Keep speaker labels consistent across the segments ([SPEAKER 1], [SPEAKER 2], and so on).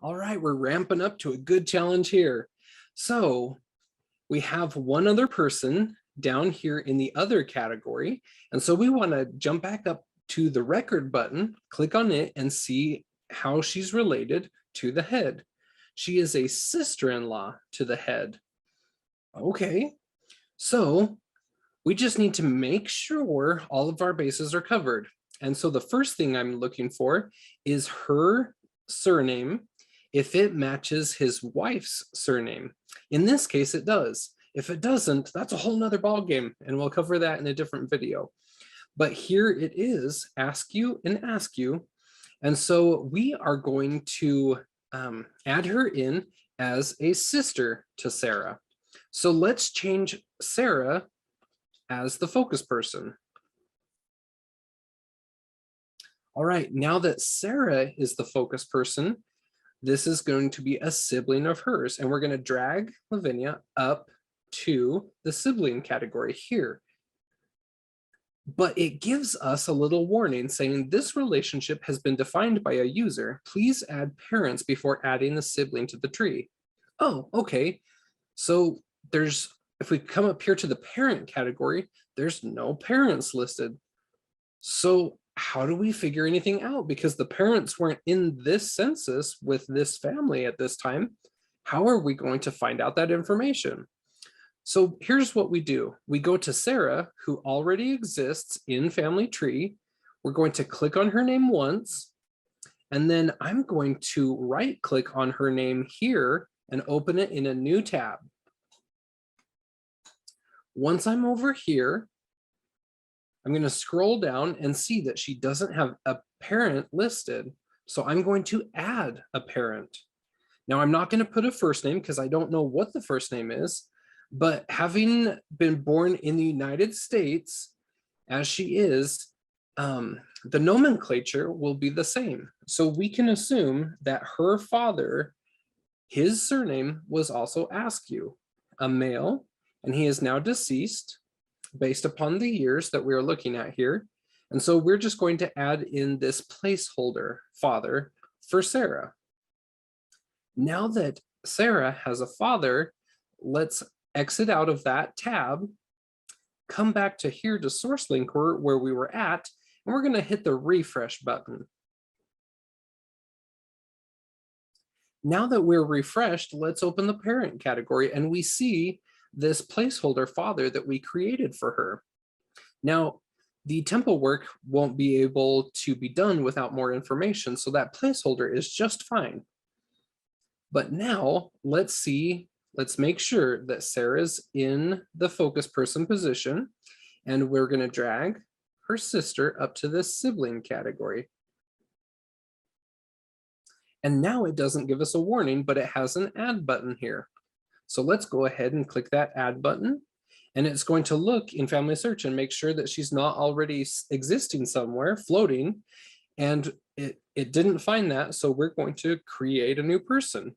[SPEAKER 1] All right, we're ramping up to a good challenge here. So we have one other person down here in the other category. And so we want to jump back up to the record button, click on it, and see how she's related to the head. She is a sister-in-law to the head. Okay, so we just need to make sure all of our bases are covered. And so the first thing I'm looking for is her surname, if it matches his wife's surname. In this case, it does. If it doesn't, that's a whole nother ballgame, and we'll cover that in a different video. But here it is, ask you and ask you. And so we are going to add her in as a sister to Sarah. So let's change Sarah as the focus person. All right, now that Sarah is the focus person, this is going to be a sibling of hers, and we're going to drag Lavinia up to the sibling category here. But it gives us a little warning saying this relationship has been defined by a user. Please add parents before adding the sibling to the tree. Oh, okay. So if we come up here to the parent category, there's no parents listed. So how do we figure anything out? Because the parents weren't in this census with this family at this time. How are we going to find out that information? So here's what we do. We go to Sarah, who already exists in Family Tree. We're going to click on her name once, and then I'm going to right click on her name here and open it in a new tab. Once I'm over here, I'm going to scroll down and see that she doesn't have a parent listed. So I'm going to add a parent. Now I'm not going to put a first name because I don't know what the first name is, but having been born in the United States, as she is, the nomenclature will be the same. So we can assume that her father, his surname was also Askew, a male, and he is now deceased based upon the years that we're looking at here. And so we're just going to add in this placeholder father for Sarah. Now that Sarah has a father, let's exit out of that tab, come back to here to SourceLink where we were at, and we're going to hit the refresh button. Now that we're refreshed, let's open the parent category, and we see this placeholder father that we created for her. Now, the temple work won't be able to be done without more information, so that placeholder is just fine. But now let's make sure that Sarah's in the focus person position, and we're going to drag her sister up to this sibling category. And now it doesn't give us a warning, but it has an add button here. So let's go ahead and click that add button, and it's going to look in Family Search and make sure that she's not already existing somewhere floating, and it didn't find that, so we're going to create a new person.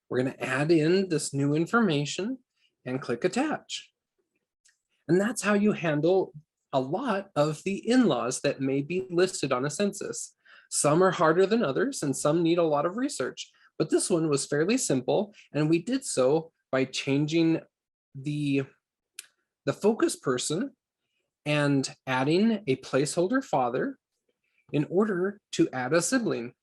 [SPEAKER 1] We're going to add in this new information and click attach. And that's how you handle a lot of the in-laws that may be listed on a census. Some are harder than others, and some need a lot of research, but this one was fairly simple, and we did so by changing the focus person and adding a placeholder father in order to add a sibling.